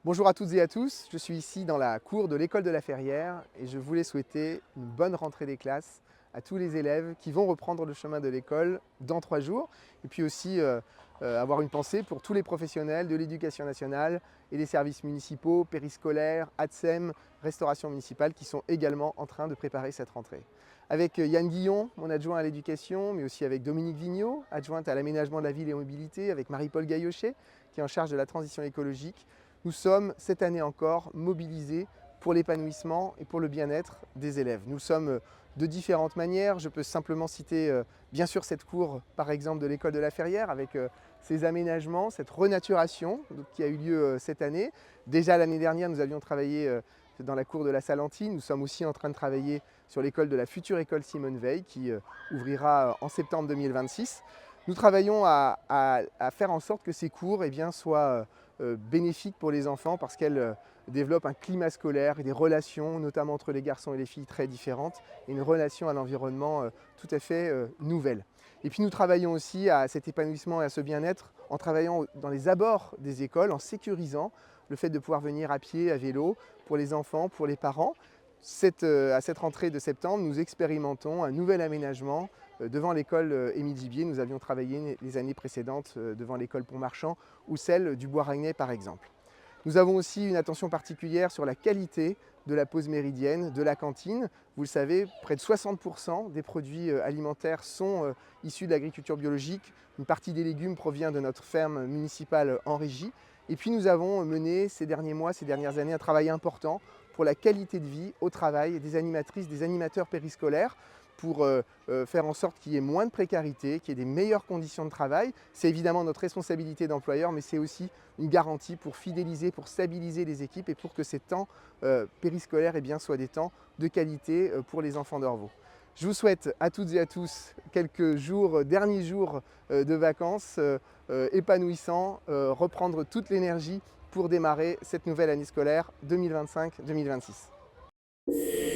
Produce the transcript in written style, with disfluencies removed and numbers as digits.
Bonjour à toutes et à tous, je suis ici dans la cour de l'école de la Ferrière et je voulais souhaiter une bonne rentrée des classes à tous les élèves qui vont reprendre le chemin de l'école dans 3 jours. Et puis aussi avoir une pensée pour tous les professionnels de l'éducation nationale et des services municipaux, périscolaires, ATSEM, restauration municipale qui sont également en train de préparer cette rentrée. Avec Yann Guillon, mon adjoint à l'éducation, mais aussi avec Dominique Vigneault, adjointe à l'aménagement de la ville et aux mobilités, avec Marie-Paul Gaillochet, qui est en charge de la transition écologique. Nous sommes cette année encore mobilisés pour l'épanouissement et pour le bien-être des élèves. Nous le sommes de différentes manières. Je peux simplement citer bien sûr cette cour par exemple de l'école de la Ferrière avec ses aménagements, cette renaturation qui a eu lieu cette année. Déjà l'année dernière nous avions travaillé dans la cour de la Salentine. Nous sommes aussi en train de travailler sur l'école de la future école Simone Veil qui ouvrira en septembre 2026. Nous travaillons à faire en sorte que ces cours soient bénéfiques pour les enfants parce qu'elles développent un climat scolaire et des relations, notamment entre les garçons et les filles, très différentes, et une relation à l'environnement tout à fait nouvelle. Et puis nous travaillons aussi à cet épanouissement et à ce bien-être en travaillant dans les abords des écoles, en sécurisant le fait de pouvoir venir à pied, à vélo, pour les enfants, pour les parents. À cette rentrée de septembre, nous expérimentons un nouvel aménagement devant l'école Émile Gibier. Nous avions travaillé les années précédentes devant l'école Pont-Marchand ou celle du Bois-Ragnais par exemple. Nous avons aussi une attention particulière sur la qualité de la pause méridienne, de la cantine. Vous le savez, près de 60% des produits alimentaires sont issus de l'agriculture biologique. Une partie des légumes provient de notre ferme municipale en Régie. Et puis nous avons mené ces derniers mois, ces dernières années, un travail important pour la qualité de vie au travail des animatrices, des animateurs périscolaires, pour faire en sorte qu'il y ait moins de précarité, qu'il y ait des meilleures conditions de travail. C'est évidemment notre responsabilité d'employeur, mais c'est aussi une garantie pour fidéliser, pour stabiliser les équipes et pour que ces temps périscolaires soient des temps de qualité pour les enfants d'Orvault. Je vous souhaite à toutes et à tous quelques jours, derniers jours de vacances épanouissants, reprendre toute l'énergie pour démarrer cette nouvelle année scolaire 2025-2026.